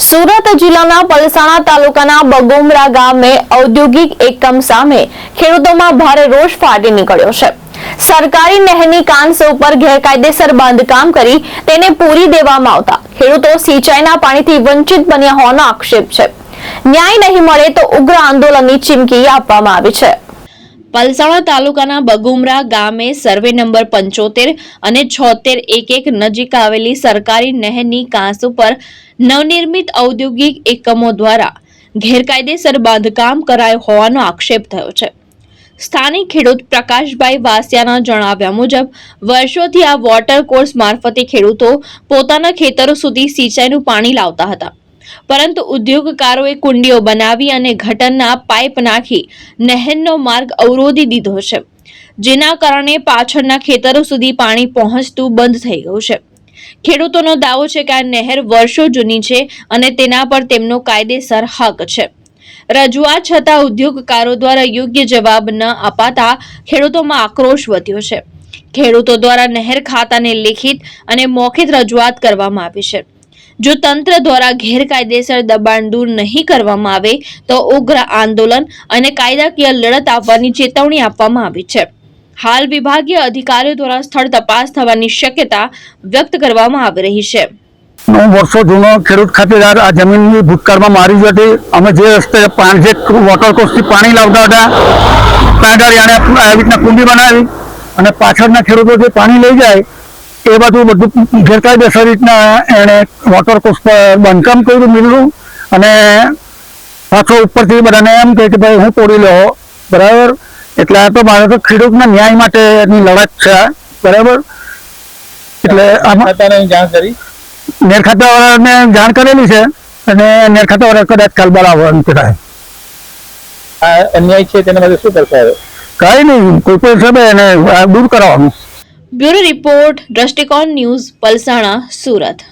સુરત જિલ્લાના પલસાણા તાલુકાના બગોમરા ગામે ઔદ્યોગિક એકમ સામે ખેડૂતોમાં ભારે રોષ ફાટી નીકળ્યો છે। સરકારી નહેરની કાંસ ઉપર ગેરકાયદેસર બાંધકામ કરી તેને પૂરી દેવામાં આવતા ખેડૂતો સિંચાઈના પાણીથી વંચિત બન્યા હોવાનો આક્ષેપ છે। ન્યાય નહીં મળે તો ઉગ્ર આંદોલનની ચીમકી આપવામાં આવી છે। પલસાણા તાલુકાના બગુમરા ગામે સર્વે નંબર 75 અને 7611 નજીક આવેલી સરકારી નહેરની કાંસ ઉપર નવનિર્મિત ઔદ્યોગિક એકમો દ્વારા ગેરકાયદેસર બાંધકામ કરાયું હોવાનો આક્ષેપ થયો છે। સ્થાનિક ખેડૂત પ્રકાશભાઈ વાસિયાના જણાવ્યા મુજબ વર્ષોથી આ વોટર કોર્સ મારફતે ખેડૂતો પોતાના ખેતરો સુધી સિંચાઈનું પાણી લાવતા હતા, પરંતુ ઉદ્યોગકારોએ કુંડીઓ બનાવી અને ગટરના પાઇપ નાખી નહેરનો માર્ગ અવરોધી દીધો છે, જેના કારણે પાછળના ખેતરો સુધી પાણી પહોંચતું બંધ થઈ ગયું છે। ખેડૂતોનો દાવો છે કે આ નહેર વર્ષો જૂની છે અને તેના પર તેમનો કાયદેસર હક છે। રજૂઆત છતાં ઉદ્યોગકારો દ્વારા યોગ્ય જવાબ ન અપાતા ખેડૂતોમાં આક્રોશ વધ્યો છે। ખેડૂતો દ્વારા નહેર ખાતાને લેખિત અને મૌખિક રજૂઆત કરવામાં આવી છે। જો તંત્ર દ્વારા ગેરકાયદેસર દબાણ દૂર નહીં કરવામાં આવે તો ઉગ્ર આંદોલન અને કાયદાકીય લડત આપવાની ચેતવણી આપવામાં આવી છે। હાલ વિભાગીય અધિકારીઓ દ્વારા સ્થળ તપાસ થવાની શક્યતા વ્યક્ત કરવામાં આવી રહી છે। વર્ષો જૂનો ખેડૂત ખાતેદાર આ જમીનની ભૂતકાળમાં મારી હતી। અમે જે રસ્તે જે વોટર કોર્સથી પાણી લાવતા હતા ત્યાં આગળ એને આવી રીતના કુંડી બનાવી અને પાછળના ખેડૂતો જે પાણી લઈ જાય એ બધું ગેરકાયદેસર રીતના એને વોટર કોર્સ પર બાંધકામ કર્યું મિલનું અને પાછો ઉપરથી બધાને એમ કહે કે ભાઈ હું તોડી લો, બરાબર। એટલે આ તો મારે તો ખેડૂતના ન્યાય માટેની લડત છે, બરાબર। એટલે આમાં જાણ કરી નેર ખાતાવાળાને જાણ કરેલી છે અને નેર ખાતાવાળા કદાચ કાલ બોલાવવાનું કહેવાય। આ અન્યાય છે તેના માટે શું કરશે? કઈ નહીં, કોઈ પણ સમય એને દૂર કરાવવાનું। બ્યુરો રિપોર્ટ, દ્રષ્ટિકોણ ન્યૂઝ, પલસાણા, સુરત।